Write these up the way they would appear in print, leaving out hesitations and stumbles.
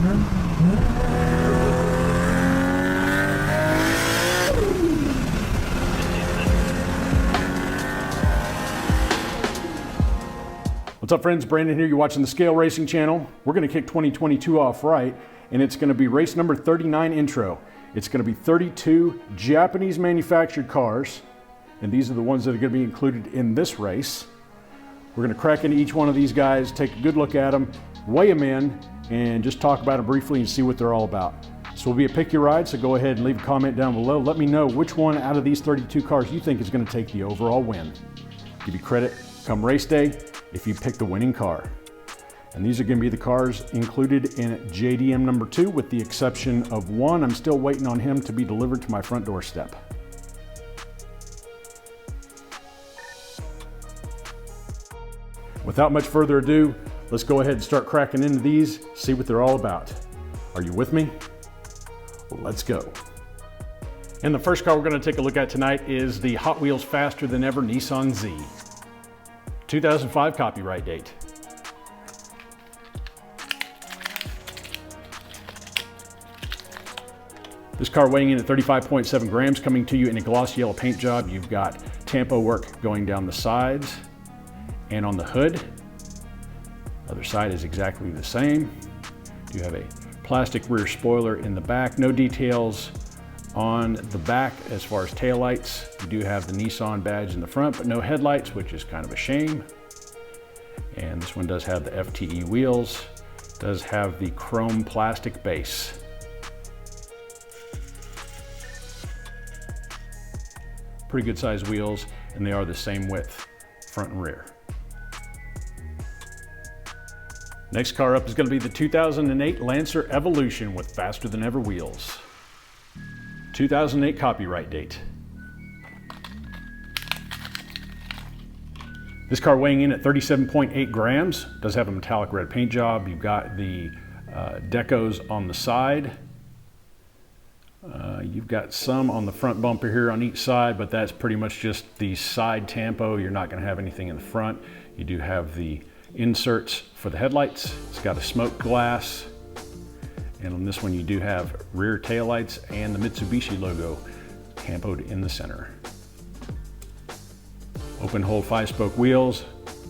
What's up, friends? Brandon here. You're watching the Scale Racing channel. We're going to kick 2022 off right, and it's going to be race number 39 intro. It's going to be 32 Japanese manufactured cars, and these are the ones that are going to be included in this race. We're going to crack into each one of these guys, take a good look at them, weigh them in, and just talk about them briefly and see what they're all about. So we'll be a pick your ride, so go ahead and leave a comment down below. Let me know which one out of these 32 cars you think is going to take the overall win. Give you credit come race day if you pick the winning car. And these are going to be the cars included in JDM number 2, with the exception of one. I'm still waiting on him to be delivered to my front doorstep. Without much further ado, let's go ahead and start cracking into these, see what they're all about. Are you with me? Well, let's go. And the first car we're going to take a look at tonight is the Hot Wheels Faster Than Ever Nissan Z. 2005 copyright date. This car weighing in at 35.7 grams, coming to you in a gloss yellow paint job. You've got tampo work going down the sides and on the hood. Other side is exactly the same. You have a plastic rear spoiler in the back. No details on the back as far as taillights. You do have the Nissan badge in the front, but no headlights, which is kind of a shame. And this one does have the FTE wheels, does have the chrome plastic base. Pretty good size wheels, and they are the same width, front and rear. Next car up is going to be the 2008 Lancer Evolution with Faster Than Ever wheels. 2008 copyright date. This car weighing in at 37.8 grams, does have a metallic red paint job. You've got the decos on the side. You've got some on the front bumper here on each side, but that's pretty much just the side tampo. You're not going to have anything in the front. You do have the inserts for the headlights. It's got a smoke glass. And on this one, you do have rear taillights and the Mitsubishi logo tampoed in the center. Open hole 5-spoke wheels,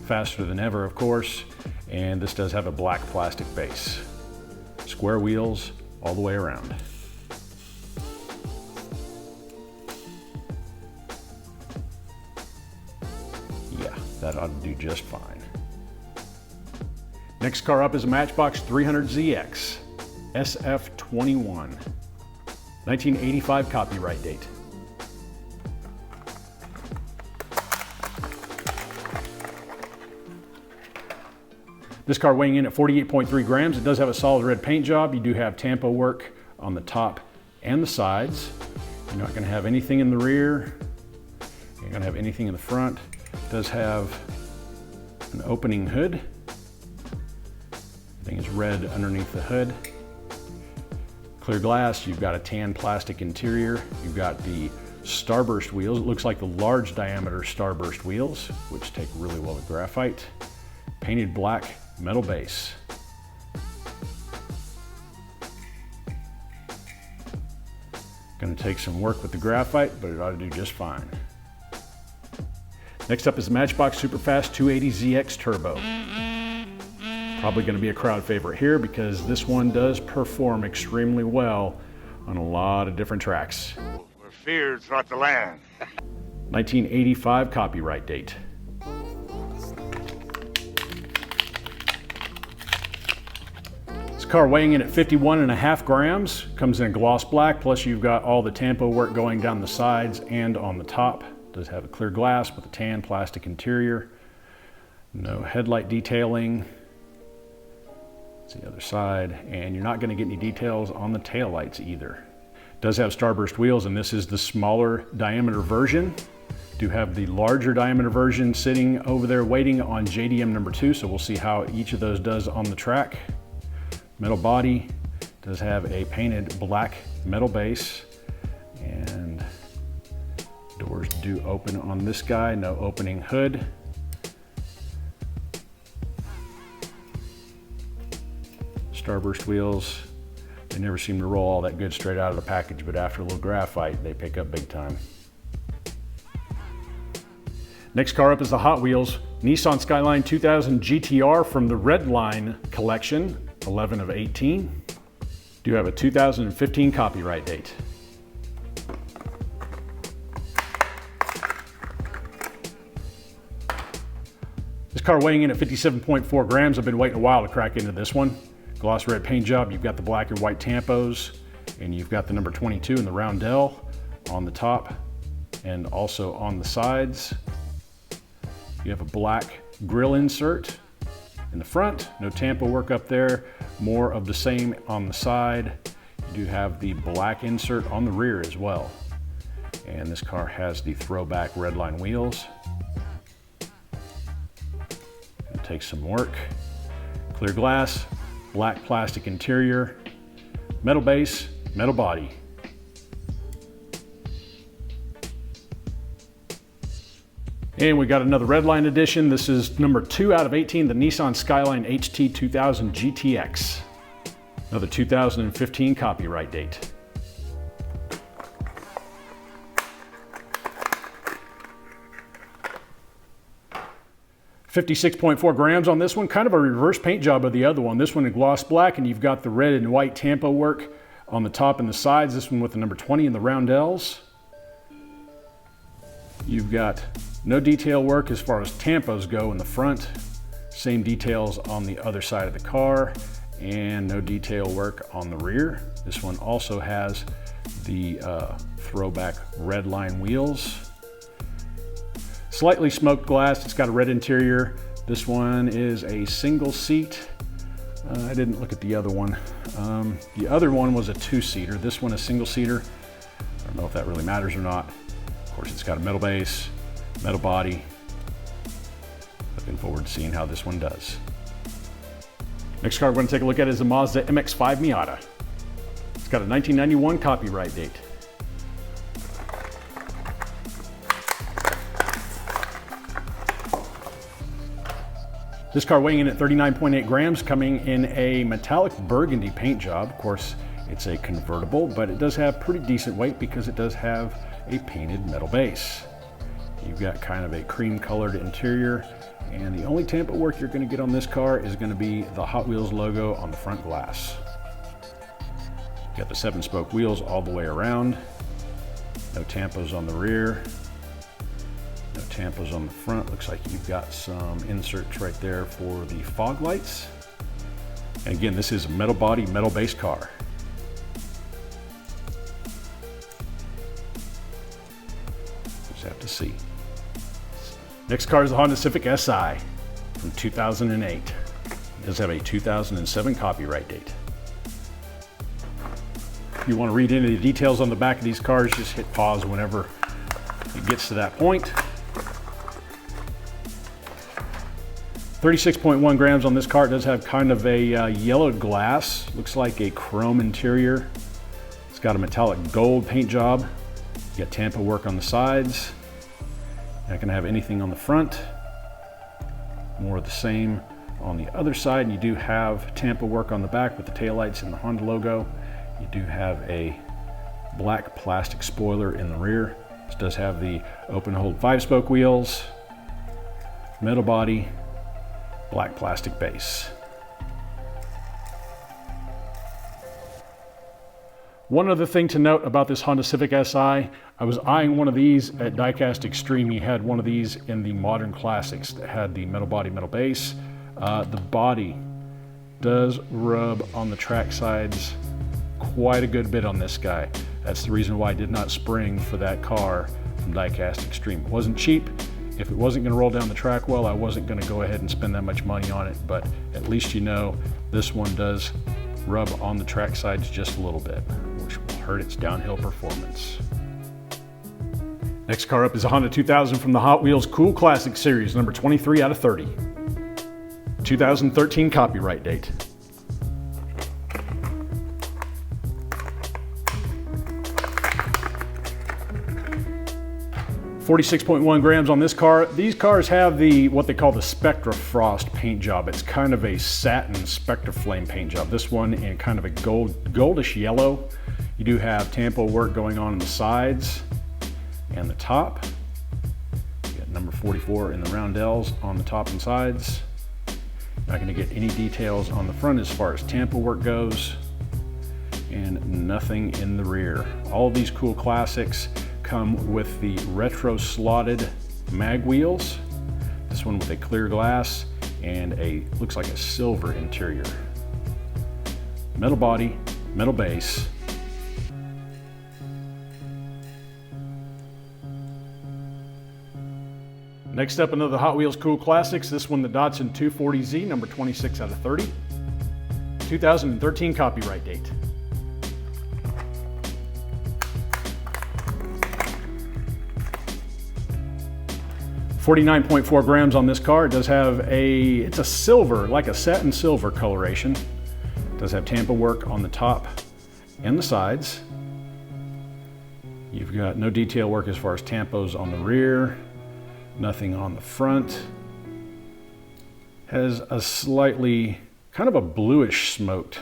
faster than ever, of course. And this does have a black plastic base. Square wheels all the way around. Yeah, that ought to do just fine. Next car up is a Matchbox 300ZX. SF21, 1985 copyright date. This car weighing in at 48.3 grams. It does have a solid red paint job. You do have tampo work on the top and the sides. You're not going to have anything in the rear. You're going to have anything in the front. It does have an opening hood. Everything is red underneath the hood. Clear glass. You've got a tan plastic interior. You've got the starburst wheels. It looks like the large diameter starburst wheels, which take really well with graphite. Painted black metal base. Going to take some work with the graphite, but it ought to do just fine. Next up is the Matchbox Superfast 280ZX Turbo. Probably going to be a crowd favorite here because this one does perform extremely well on a lot of different tracks. Where fear is not the land. 1985 copyright date. This car weighing in at 51.5 grams, comes in gloss black, plus you've got all the tampo work going down the sides and on the top. Does have a clear glass with a tan plastic interior. No headlight detailing. The other side, and you're not going to get any details on the taillights either. It does have starburst wheels, and this is the smaller diameter version. Do have the larger diameter version sitting over there waiting on JDM number 2, so we'll see how each of those does on the track. Metal body, does have a painted black metal base, and doors do open on this guy, no opening hood. Starburst wheels. They never seem to roll all that good straight out of the package, but after a little graphite, they pick up big time. Next car up is the Hot Wheels Nissan Skyline 2000 GTR from the Redline collection, 11 of 18. Do have a 2015 copyright date. This car weighing in at 57.4 grams. I've been waiting a while to crack into this one. Gloss red paint job. You've got the black and white tampos, and you've got the number 22 in the roundel on the top and also on the sides. You have a black grille insert in the front, no tampo work up there, more of the same on the side. You do have the black insert on the rear as well. And this car has the throwback Redline wheels. It takes some work. Clear glass, black plastic interior, metal base, metal body. And we got another Redline edition. This is number 2 out of 18, the Nissan Skyline HT 2000 GTX. Another 2015 copyright date. $56.4 grams on this one, kind of a reverse paint job of the other one. This one in gloss black, and you've got the red and white tampo work on the top and the sides. This one with the number 20 in the roundels. You've got no detail work as far as tampos go in the front. Same details on the other side of the car, and no detail work on the rear. This one also has the throwback Redline wheels. Slightly smoked glass. It's got a red interior. This one is a single seat. I didn't look at the other one. The other one was a 2-seater. This one is single-seater. I don't know if that really matters or not. Of course, it's got a metal base, metal body. Looking forward to seeing how this one does. Next car we're going to take a look at is the Mazda MX-5 Miata. It's got a 1991 copyright date. This car weighing in at 39.8 grams, coming in a metallic burgundy paint job. Of course, it's a convertible, but it does have pretty decent weight because it does have a painted metal base. You've got kind of a cream colored interior, and the only tampo work you're going to get on this car is going to be the Hot Wheels logo on the front glass. You've got the 7-spoke wheels all the way around. No tampos on the rear. No tampos on the front. Looks like you've got some inserts right there for the fog lights. And again, this is a metal body, metal base car. Just have to see. Next car is the Honda Civic Si from 2008. It does have a 2007 copyright date. If you want to read into the details on the back of these cars, just hit pause whenever it gets to that point. 36.1 grams on this car. It does have kind of a yellowed glass. Looks like a chrome interior. It's got a metallic gold paint job. You got tampo work on the sides. Not going to have anything on the front. More of the same on the other side. You do have tampo work on the back with the taillights and the Honda logo. You do have a black plastic spoiler in the rear. This does have the open hold 5-spoke wheels, metal body, black plastic base. One other thing to note about this Honda Civic Si, I was eyeing one of these at Diecast Extreme. He had one of these in the Modern Classics that had the metal body, metal base. The body does rub on the track sides quite a good bit on this guy. That's the reason why I did not spring for that car from Diecast Extreme. It wasn't cheap. If it wasn't going to roll down the track well, I wasn't going to go ahead and spend that much money on it, but at least you know this one does rub on the track sides just a little bit, which will hurt its downhill performance. Next car up is a Honda 2000 from the Hot Wheels Cool Classic Series, number 23 out of 30. 2013 copyright date. 46.1 grams on this car. These cars have what they call the Spectra Frost paint job. It's kind of a satin Spectra Flame paint job. This one in kind of a goldish yellow. You do have tampo work going on the sides and the top. You got number 44 in the roundels on the top and sides. Not going to get any details on the front as far as tampo work goes, and nothing in the rear. All of these cool classics come with the retro slotted mag wheels. This one with a clear glass and looks like a silver interior. Metal body, metal base. Next up, another Hot Wheels Cool Classics. This one, the Datsun 240Z, number 26 out of 30. 2013 copyright date. $49.4 grams on this car. It does have it's a silver, like a satin silver coloration. It does have tampo work on the top and the sides. You've got no detail work as far as tampos on the rear. Nothing on the front. Has a slightly, kind of a bluish smoked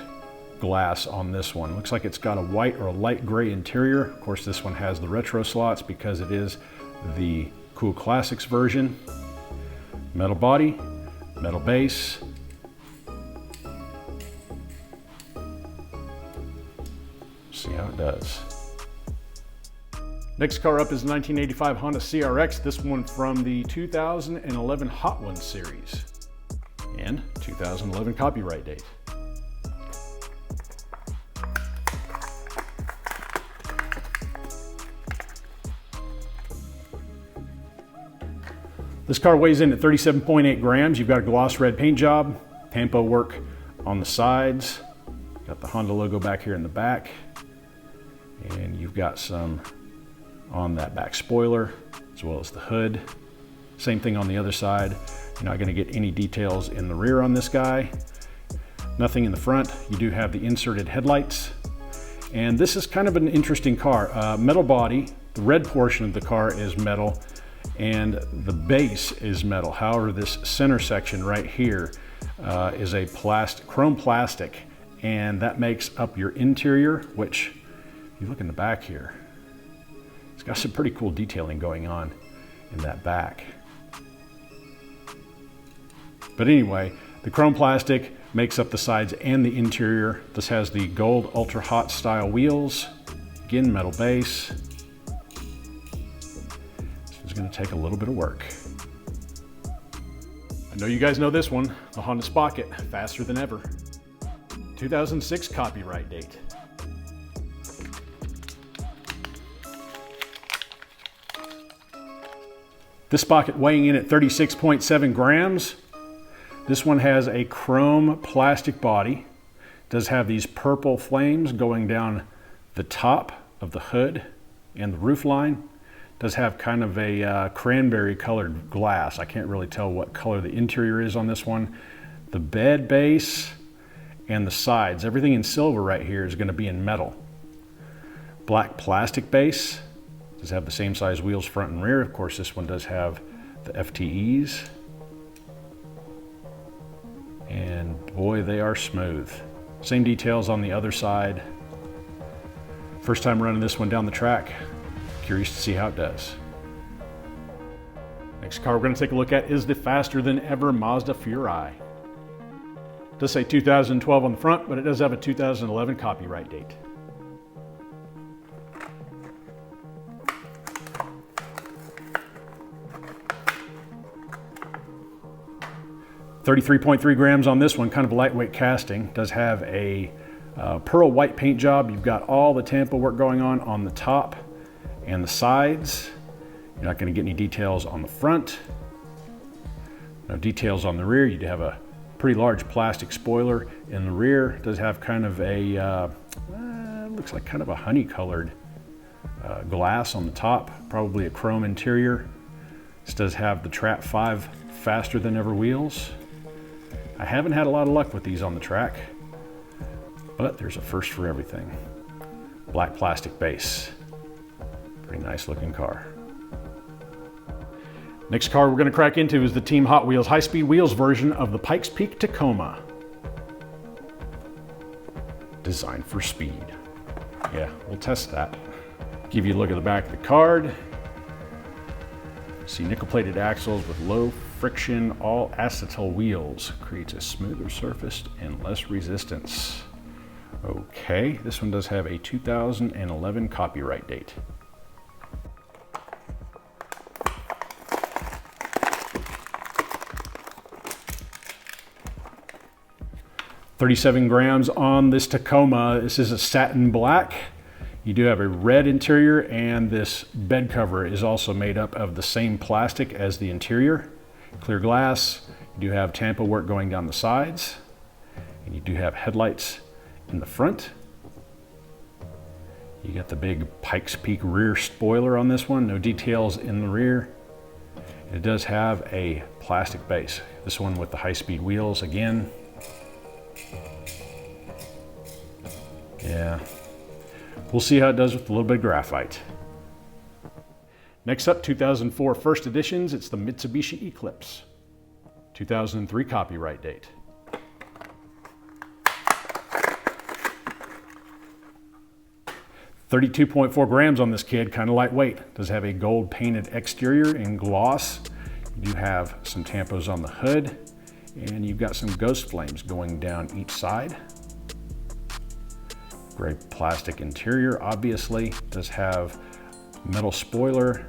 glass on this one. Looks like it's got a white or a light gray interior. Of course, this one has the retro slots because it is the Cool Classics version. Metal body, metal base. See how it does. Next car up is the 1985 Honda CRX, this one from the 2011 Hot Ones series, and 2011 copyright date. This car weighs in at 37.8 grams. You've got a gloss red paint job, tampo work on the sides, got the Honda logo back here in the back, and you've got some on that back spoiler, as well as the hood. Same thing on the other side. You're not gonna get any details in the rear on this guy. Nothing in the front. You do have the inserted headlights. And this is kind of an interesting car. Metal body, the red portion of the car is metal, and the base is metal. However, this center section right here is a chrome plastic, and that makes up your interior, which, if you look in the back here, it's got some pretty cool detailing going on in that back. But anyway, the chrome plastic makes up the sides and the interior. This has the gold ultra hot style wheels. Again, metal base. This is going to take a little bit of work. I know you guys know this one, the Honda Spocket, faster than ever. 2006 copyright date. This Spocket weighing in at 36.7 grams. This one has a chrome plastic body. Does have these purple flames going down the top of the hood and the roof line. Does have kind of a cranberry colored glass. I can't really tell what color the interior is on this one. The bed base and the sides, everything in silver right here is going to be in metal. Black plastic base. Does have the same size wheels front and rear. Of course, this one does have the FTEs. And boy, they are smooth. Same details on the other side. First time running this one down the track. Curious to see how it does. Next car we're going to take a look at is the faster than ever Mazda Furai. It does say 2012 on the front, but it does have a 2011 copyright date. $33.3 grams on this one, kind of a lightweight casting. Does have a pearl white paint job. You've got all the tampo work going on the top and the sides. You're not going to get any details on the front. No details on the rear. You do have a pretty large plastic spoiler in the rear. It does have kind of a, looks like kind of a honey colored glass on the top, probably a chrome interior. This does have the Trap 5 faster than ever wheels. I haven't had a lot of luck with these on the track, but there's a first for everything. Black plastic base. Pretty nice looking car. Next car we're going to crack into is the Team Hot Wheels high-speed wheels version of the Pikes Peak Tacoma. Designed for speed. Yeah, we'll test that. Give you a look at the back of the card. See nickel-plated axles with low friction, all acetal wheels. Creates a smoother surface and less resistance. Okay, this one does have a 2011 copyright date. $37 grams on this Tacoma. This is a satin black. You do have a red interior, and this bed cover is also made up of the same plastic as the interior. Clear glass. You do have tampo work going down the sides, and you do have headlights in the front. You got the big Pikes Peak rear spoiler on this one. No details in the rear. It does have a plastic base. This one with the high-speed wheels again. Yeah, we'll see how it does with a little bit of graphite. Next up, 2004 first editions. It's the Mitsubishi Eclipse. 2003 copyright date. $32.4 grams on this kid, kind of lightweight. Does have a gold painted exterior in gloss. You do have some tampos on the hood, and you've got some ghost flames going down each side. Gray plastic interior, obviously. Does have metal spoiler.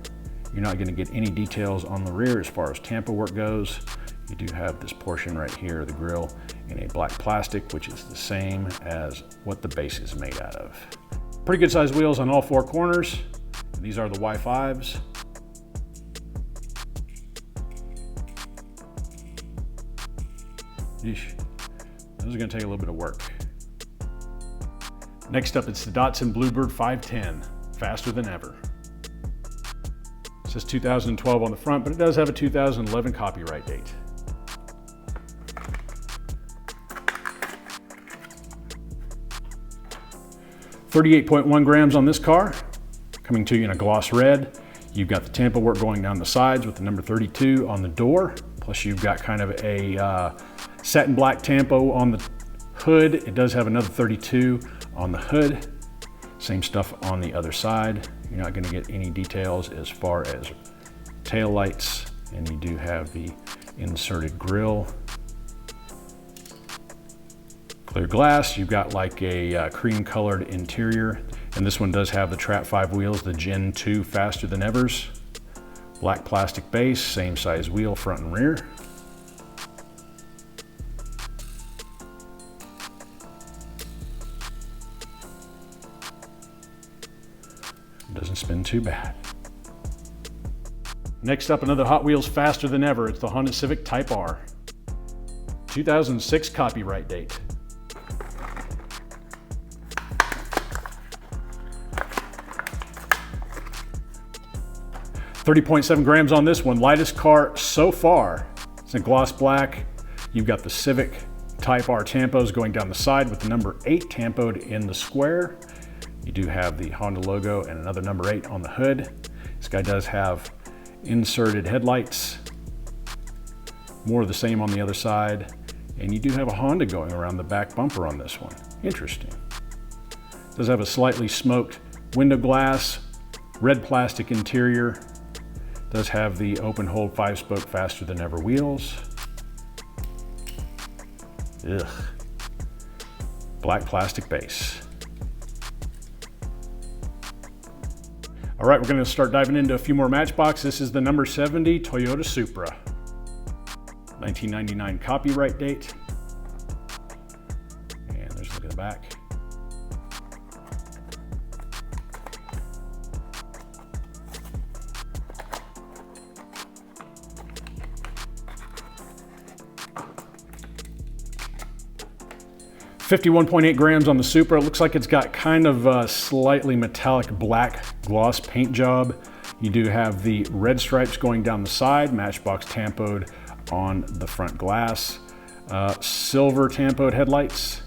You're not going to get any details on the rear as far as tampo work goes. You do have this portion right here, the grille, in a black plastic, which is the same as what the base is made out of. Pretty good sized wheels on all four corners. These are the Y5s. Yeesh. Those are going to take a little bit of work. Next up, it's the Datsun Bluebird 510, faster than ever. It says 2012 on the front, but it does have a 2011 copyright date. $38.1 grams on this car, coming to you in a gloss red. You've got the tampo work going down the sides with the number 32 on the door, plus you've got kind of a satin black tampo on the hood. It does have another 32 on the hood. Same stuff on the other side. You're not going to get any details as far as tail lights, and you do have the inserted grille. Clear glass. You've got like a cream colored interior, and this one does have the Trap 5 wheels, the Gen 2 faster than evers. Black plastic base, same size wheel front and rear. Doesn't spin too bad. Next up, another Hot Wheels faster than ever. It's the Honda Civic Type R. 2006 copyright date. $30.7 grams on this one. Lightest car so far. It's in gloss black. You've got the Civic Type R tampos going down the side with the number 8 tampoed in the square. You do have the Honda logo and another number 8 on the hood. This guy does have inserted headlights. More of the same on the other side. And you do have a Honda going around the back bumper on this one. Interesting. Does have a slightly smoked window glass, red plastic interior. Does have the open hold 5-spoke faster than ever wheels. Ugh. Black plastic base. All right, we're going to start diving into a few more Matchbox. This is the number 70 Toyota Supra. 1999 copyright date. And there's a look at the back. $51.8 grams on the Supra. It looks like it's got kind of a slightly metallic black gloss paint job. You do have the red stripes going down the side, Matchbox tampoed on the front glass. Silver tampoed headlights,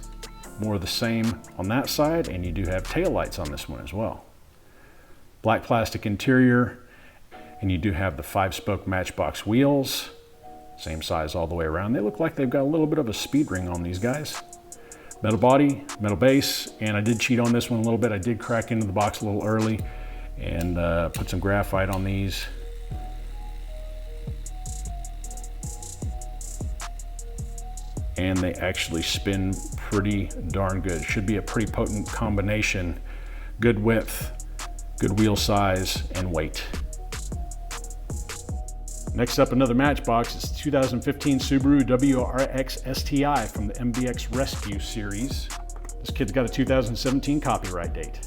more of the same on that side, and you do have tail lights on this one as well. Black plastic interior, And you do have the 5-spoke Matchbox wheels, same size all the way around. They look like they've got a little bit of a speed ring on these guys. Metal body, metal base, and I did cheat on this one a little bit. I did crack into the box a little early and put some graphite on these. And they actually spin pretty darn good. Should be a pretty potent combination. Good width, good wheel size, and weight. Next up, another Matchbox. It's 2015 Subaru WRX STI from the MBX Rescue series. This kid's got a 2017 copyright date.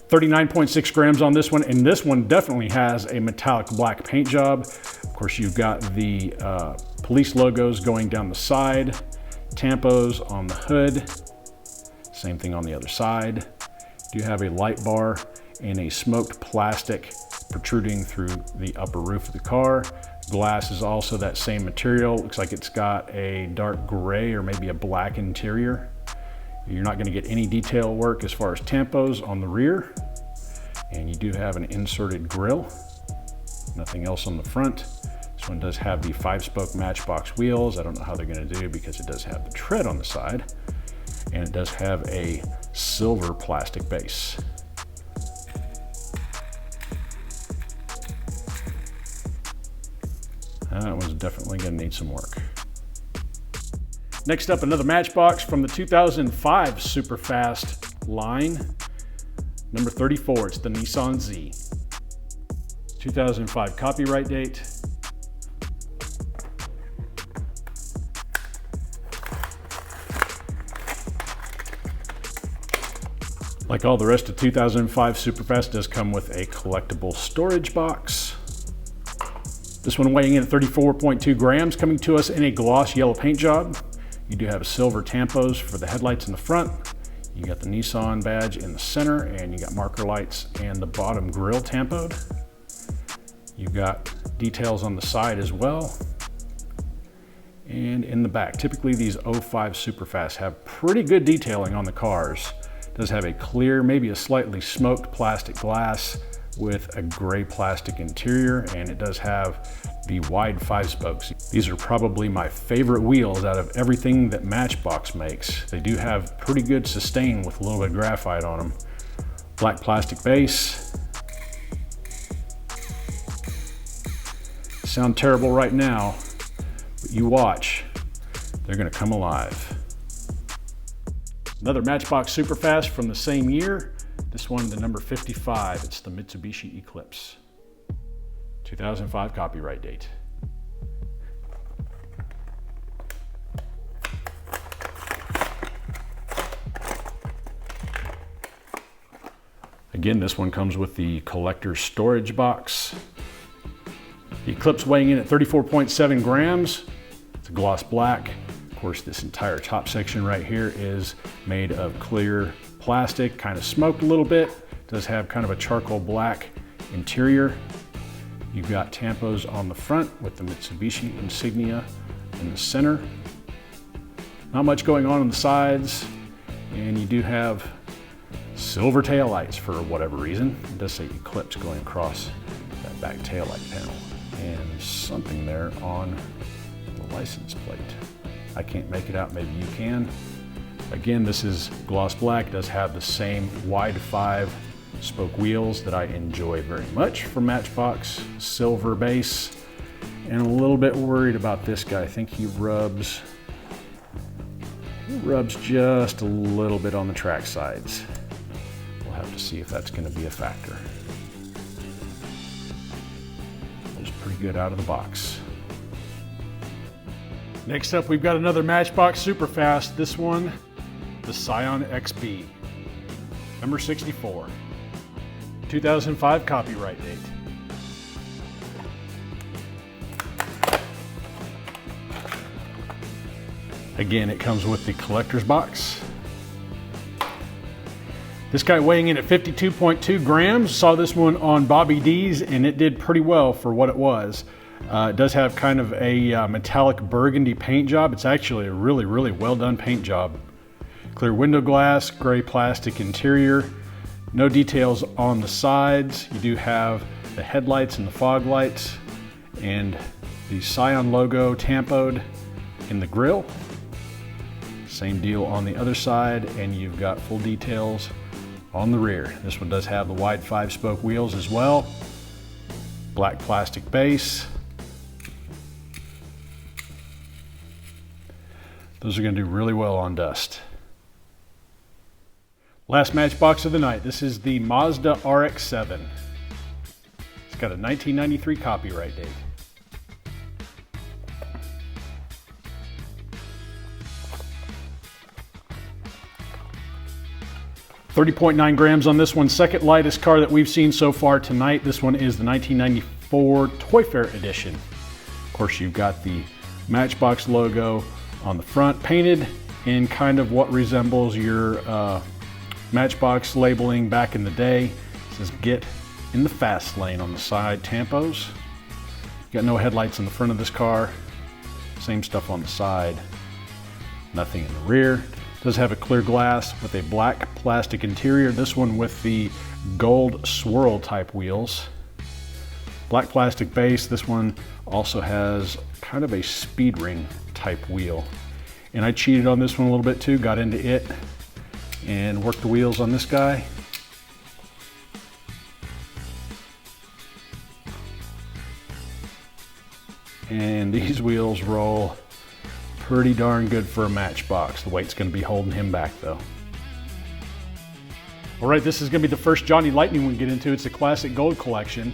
$39.6 grams on this one, and this one definitely has a metallic black paint job. Of course, you've got the police logos going down the side, tampos on the hood, same thing on the other side. You have a light bar and a smoked plastic protruding through the upper roof of the car. Glass is also that same material. Looks like it's got a dark gray or maybe a black interior. You're not going to get any detail work as far as tampos on the rear. And you do have an inserted grille. Nothing else on the front. This one does have the 5-spoke Matchbox wheels. I don't know how they're going to do because it does have the tread on the side. And it does have a silver plastic base. That one's definitely going to need some work. Next up, another Matchbox from the 2005 Superfast line. Number 34, it's the Nissan Z. 2005 copyright date. Like all the rest of 2005 Superfast, does come with a collectible storage box. This one weighing in at 34.2 grams, coming to us in a gloss yellow paint job. You do have silver tampos for the headlights in the front. You got the Nissan badge in the center, and you got marker lights and the bottom grille tampoed. You've got details on the side as well. And in the back, typically these 05 Superfast have pretty good detailing on the cars. It does have a clear, maybe a slightly smoked plastic glass with a gray plastic interior, and it does have the wide 5 spokes. These are probably my favorite wheels out of everything that Matchbox makes. They do have pretty good sustain with a little bit of graphite on them. Black plastic base. Sound terrible right now, but you watch, they're gonna come alive. Another Matchbox Superfast from the same year. This one, the number 55, it's the Mitsubishi Eclipse. 2005 copyright date. Again, this one comes with the collector's storage box. The Eclipse weighing in at 34.7 grams. It's a gloss black. Of course, this entire top section right here is made of clear plastic, kind of smoked a little bit. It does have kind of a charcoal black interior. You've got tampos on the front with the Mitsubishi insignia in the center. Not much going on the sides, and you do have silver taillights for whatever reason. It does say Eclipse going across that back taillight panel, and something there on the license plate. I can't make it out, maybe you can. Again, this is gloss black. It does have the same wide 5 spoke wheels that I enjoy very much from Matchbox. Silver base, and a little bit worried about this guy. I think he rubs just a little bit on the track sides. We'll have to see if that's going to be a factor. Looks pretty good out of the box. Next up, we've got another Matchbox Superfast. This one, the Scion XB, number 64, 2005 copyright date. Again, it comes with the collector's box. This guy weighing in at 52.2 grams. Saw this one on Bobby D's, and it did pretty well for what it was. It does have kind of a metallic burgundy paint job. It's actually a really, really well done paint job. Clear window glass, gray plastic interior. No details on the sides. You do have the headlights and the fog lights and the Scion logo tampoed in the grille. Same deal on the other side, and you've got full details on the rear. This one does have the wide 5-spoke wheels as well. Black plastic base. Those are going to do really well on dust. Last Matchbox of the night. This is the Mazda RX-7. It's got a 1993 copyright date. $30.9 grams on this one. Second lightest car that we've seen so far tonight. This one is the 1994 Toy Fair edition. Of course, you've got the Matchbox logo on the front, painted in kind of what resembles your Matchbox labeling back in the day. It says "Get in the fast lane" on the side tampos. Got no headlights in the front of this car. Same stuff on the side. Nothing in the rear. Does have a clear glass with a black plastic interior. This one with the gold swirl type wheels. Black plastic base. This one also has kind of a speed ring type wheel. And I cheated on this one a little bit too, got into it and worked the wheels on this guy. And these wheels roll pretty darn good for a Matchbox. The weight's going to be holding him back though. All right, this is going to be the first Johnny Lightning we get into. It's the Classic Gold Collection.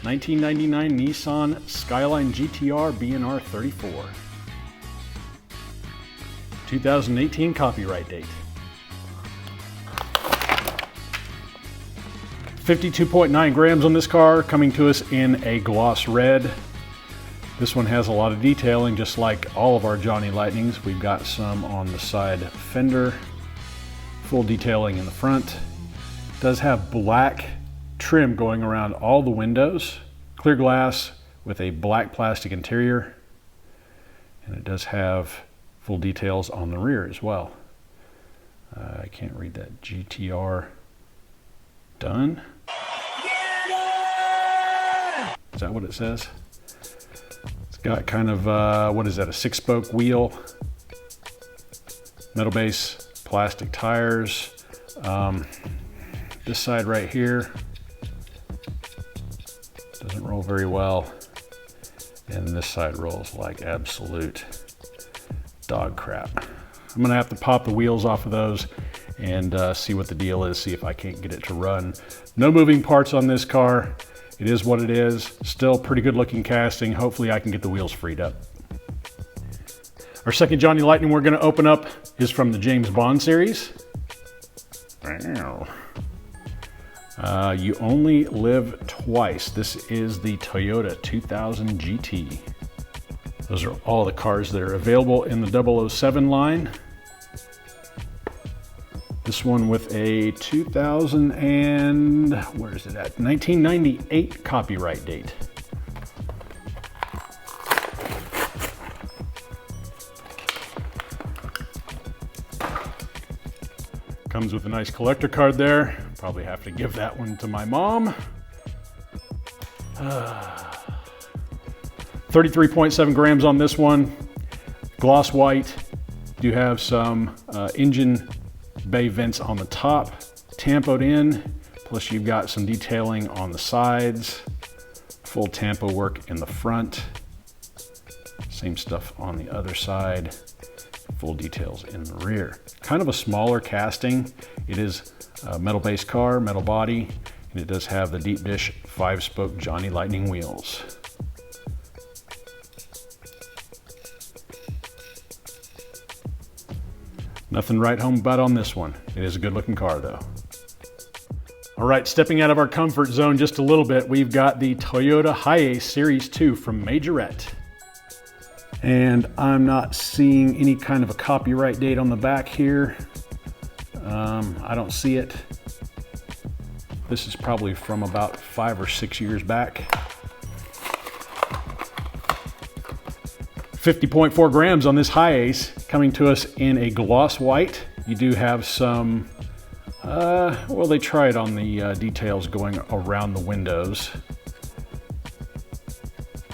1999 Nissan Skyline GTR BNR 34. 2018 copyright date. 52.9 grams on this car, coming to us in a gloss red. This one has a lot of detailing, just like all of our Johnny Lightnings. We've got some on the side fender, full detailing in the front. It does have black trim going around all the windows, clear glass with a black plastic interior, and it does have full details on the rear as well. I can't read that. GTR done? Is that what it says? Got kind of, what is that, a 6-spoke wheel, metal base, plastic tires. This side right here doesn't roll very well, and this side rolls like absolute dog crap. I'm gonna have to pop the wheels off of those and see what the deal is, see if I can't get it to run. No moving parts on this car. It is what it is. Still pretty good looking casting. Hopefully I can get the wheels freed up. Our second Johnny Lightning we're gonna open up is from the James Bond series. You only live twice. This is the Toyota 2000 GT. Those are all the cars that are available in the 007 line. This one with a 2000 and, where is it at? 1998 copyright date. Comes with a nice collector card there. Probably have to give that one to my mom. 33.7 grams on this one. Gloss white. Do have some engine bay vents on the top, tampoed in, plus you've got some detailing on the sides, full tampo work in the front, same stuff on the other side, full details in the rear. Kind of a smaller casting. It is a metal base car, metal body, and it does have the deep dish 5-spoke Johnny Lightning wheels. Nothing right home about on this one. It is a good looking car though. All right, stepping out of our comfort zone just a little bit, we've got the Toyota Hiace Series 2 from Majorette. And I'm not seeing any kind of a copyright date on the back here. I don't see it. This is probably from about 5 or 6 years back. 50.4 grams on this high ace, coming to us in a gloss white. You do have some, well, they tried on the details going around the windows.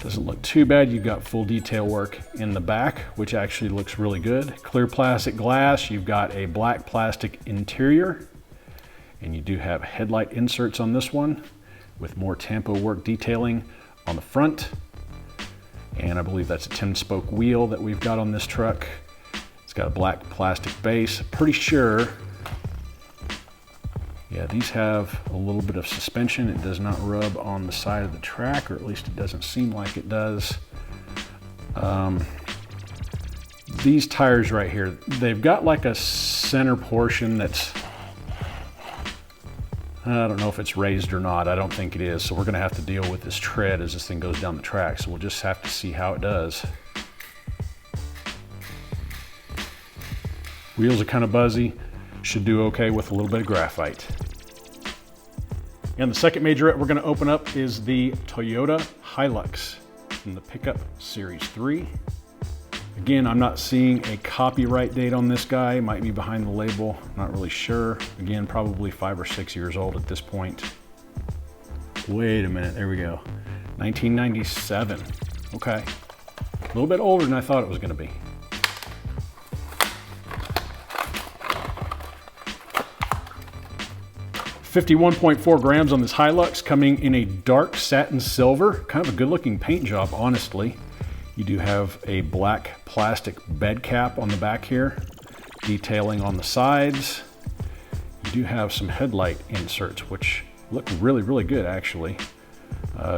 Doesn't look too bad. You've got full detail work in the back, which actually looks really good. Clear plastic glass. You've got a black plastic interior, and you do have headlight inserts on this one with more tampo work detailing on the front. And I believe that's a 10-spoke wheel that we've got on this truck. It's got a black plastic base. Pretty sure, yeah, these have a little bit of suspension. It does not rub on the side of the track, or at least it doesn't seem like it does. These tires right here, they've got like a center portion that's, I don't know if it's raised or not. I don't think it is. So we're going to have to deal with this tread as this thing goes down the track. So we'll just have to see how it does. Wheels are kind of buzzy. Should do okay with a little bit of graphite. And the second Majorette we're going to open up is the Toyota Hilux from the Pickup Series 3. Again, I'm not seeing a copyright date on this guy. Might be behind the label, not really sure. Again, probably 5 or 6 years old at this point. Wait a minute, there we go. 1997, okay. A little bit older than I thought it was gonna be. .4 grams on this Hilux, coming in a dark satin silver. Kind of a good looking paint job, honestly. You do have a black plastic bed cap on the back here, detailing on the sides. You do have some headlight inserts, which look really, really good actually.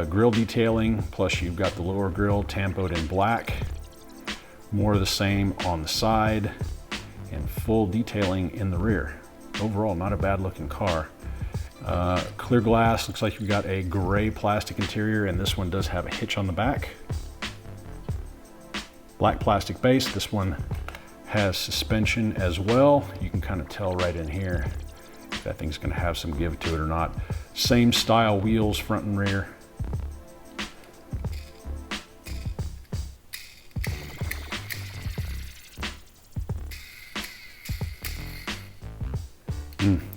Grille detailing, plus you've got the lower grille tampoed in black. More of the same on the side, and full detailing in the rear. Overall, not a bad looking car. Clear glass, looks like you've got a gray plastic interior, and this one does have a hitch on the back. Black plastic base. This one has suspension as well. You can kind of tell right in here if that thing's going to have some give to it or not. Same style wheels, front and rear.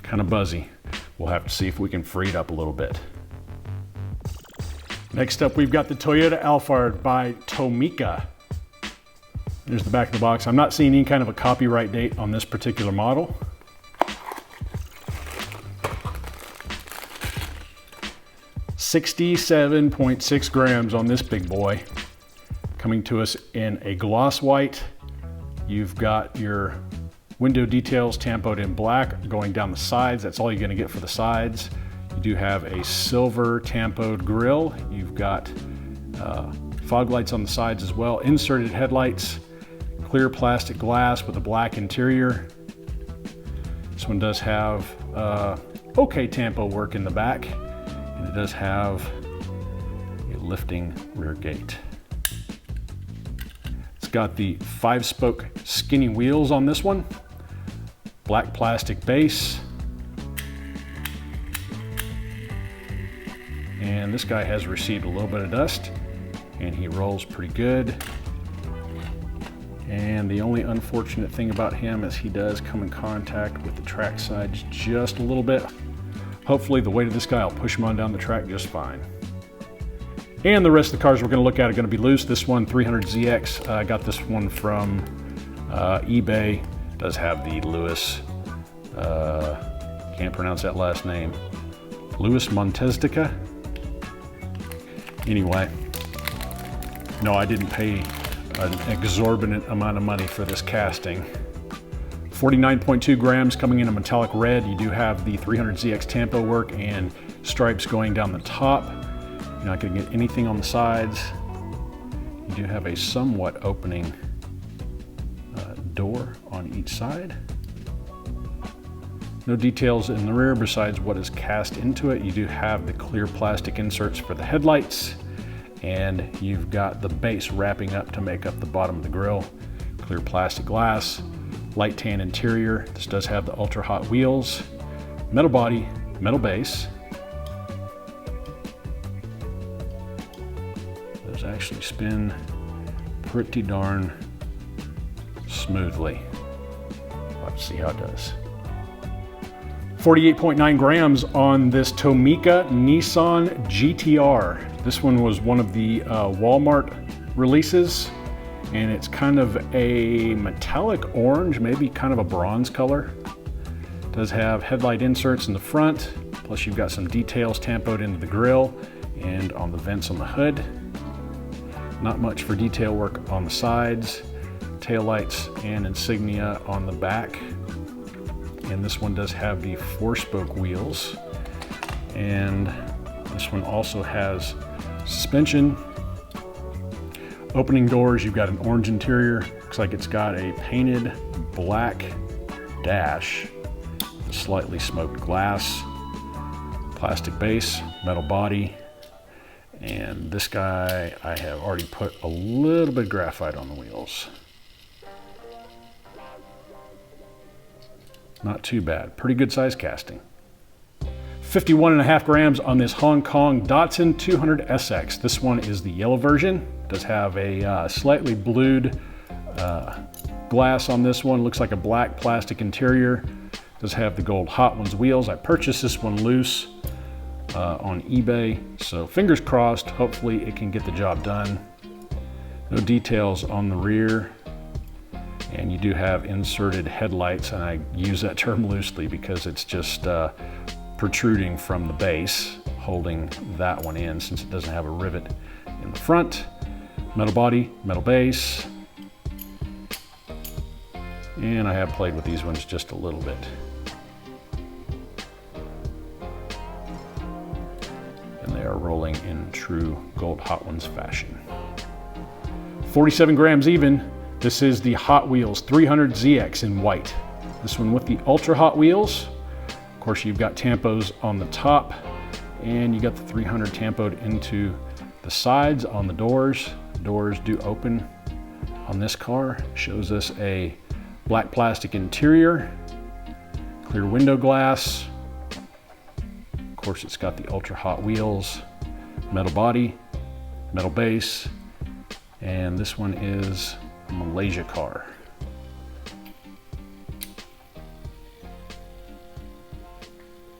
Kind of buzzy. We'll have to see if we can free it up a little bit. Next up, we've got the Toyota Alphard by Tomica. There's the back of the box. I'm not seeing any kind of a copyright date on this particular model. .67 grams on this big boy. Coming to us in a gloss white. You've got your window details tampoed in black going down the sides. That's all you're going to get for the sides. You do have a silver tampoed grille. You've got fog lights on the sides as well. Inserted headlights. Clear plastic glass with a black interior. This one does have okay tampo work in the back, and it does have a lifting rear gate. It's got the 5-spoke skinny wheels on this one. Black plastic base. And this guy has received a little bit of dust, and he rolls pretty good. And the only unfortunate thing about him is he does come in contact with the track sides just a little bit. Hopefully the weight of this guy will push him on down the track just fine. And the rest of the cars we're going to look at are going to be loose. This one, 300ZX, I got this one from eBay. It does have the Lewis, can't pronounce that last name, Louis Montezdica. Anyway, no, I didn't pay an exorbitant amount of money for this casting. 49.2 grams, coming in a metallic red. You do have the 300ZX tampo work and stripes going down the top. You're not going to get anything on the sides. You do have a somewhat opening door on each side. No details in the rear besides what is cast into it. You do have the clear plastic inserts for the headlights, and you've got the base wrapping up to make up the bottom of the grille. Clear plastic glass, light tan interior. This does have the ultra hot wheels, metal body, metal base. Those actually spin pretty darn smoothly. Let's see how it does. 48.9 grams on this Tomica Nissan GTR. This one was one of the Walmart releases, and it's kind of a metallic orange, maybe kind of a bronze color. It does have headlight inserts in the front, plus you've got some details tampoed into the grille and on the vents on the hood. Not much for detail work on the sides, taillights and insignia on the back. And this one does have the 4-spoke wheels. And this one also has suspension. Opening doors, you've got an orange interior. Looks like it's got a painted black dash, slightly smoked glass, plastic base, metal body. And this guy, I have already put a little bit of graphite on the wheels. Not too bad, pretty good size casting. 51.5 grams on this Hong Kong Datsun 200 SX. This one is the yellow version. Does have a slightly blued glass on this one. Looks like a black plastic interior. Does have the gold Hot Ones wheels. I purchased this one loose on eBay, so fingers crossed, hopefully it can get the job done. No details on the rear. And you do have inserted headlights, and I use that term loosely because it's just protruding from the base, holding that one in since it doesn't have a rivet in the front. Metal body, metal base. And I have played with these ones just a little bit. And they are rolling in true gold Hot Ones fashion. 47 grams even. This is the Hot Wheels 300 ZX in white. This one with the Ultra Hot Wheels. Of course, you've got tampos on the top, and you got the 300 tampoed into the sides on the doors. Doors do open on this car. Shows us a black plastic interior, clear window glass. Of course, it's got the Ultra Hot Wheels, metal body, metal base, and this one is Malaysia car.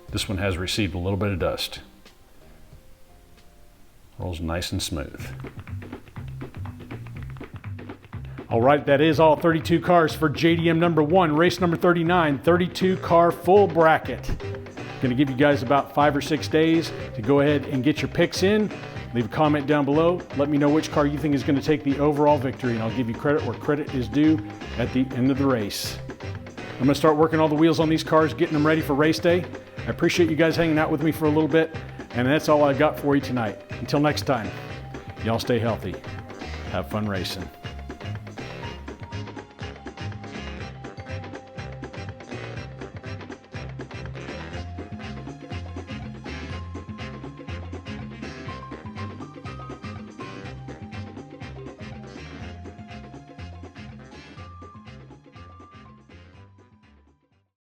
This one has received a little bit of dust. Rolls nice and smooth. All right, that is all 32 cars for JDM number 1, race number 39, 32 car full bracket. Gonna give you guys about 5 or 6 days to go ahead and get your picks in. Leave a comment down below. Let me know which car you think is going to take the overall victory, and I'll give you credit where credit is due at the end of the race. I'm going to start working all the wheels on these cars, getting them ready for race day. I appreciate you guys hanging out with me for a little bit, and that's all I got for you tonight. Until next time, y'all stay healthy. Have fun racing.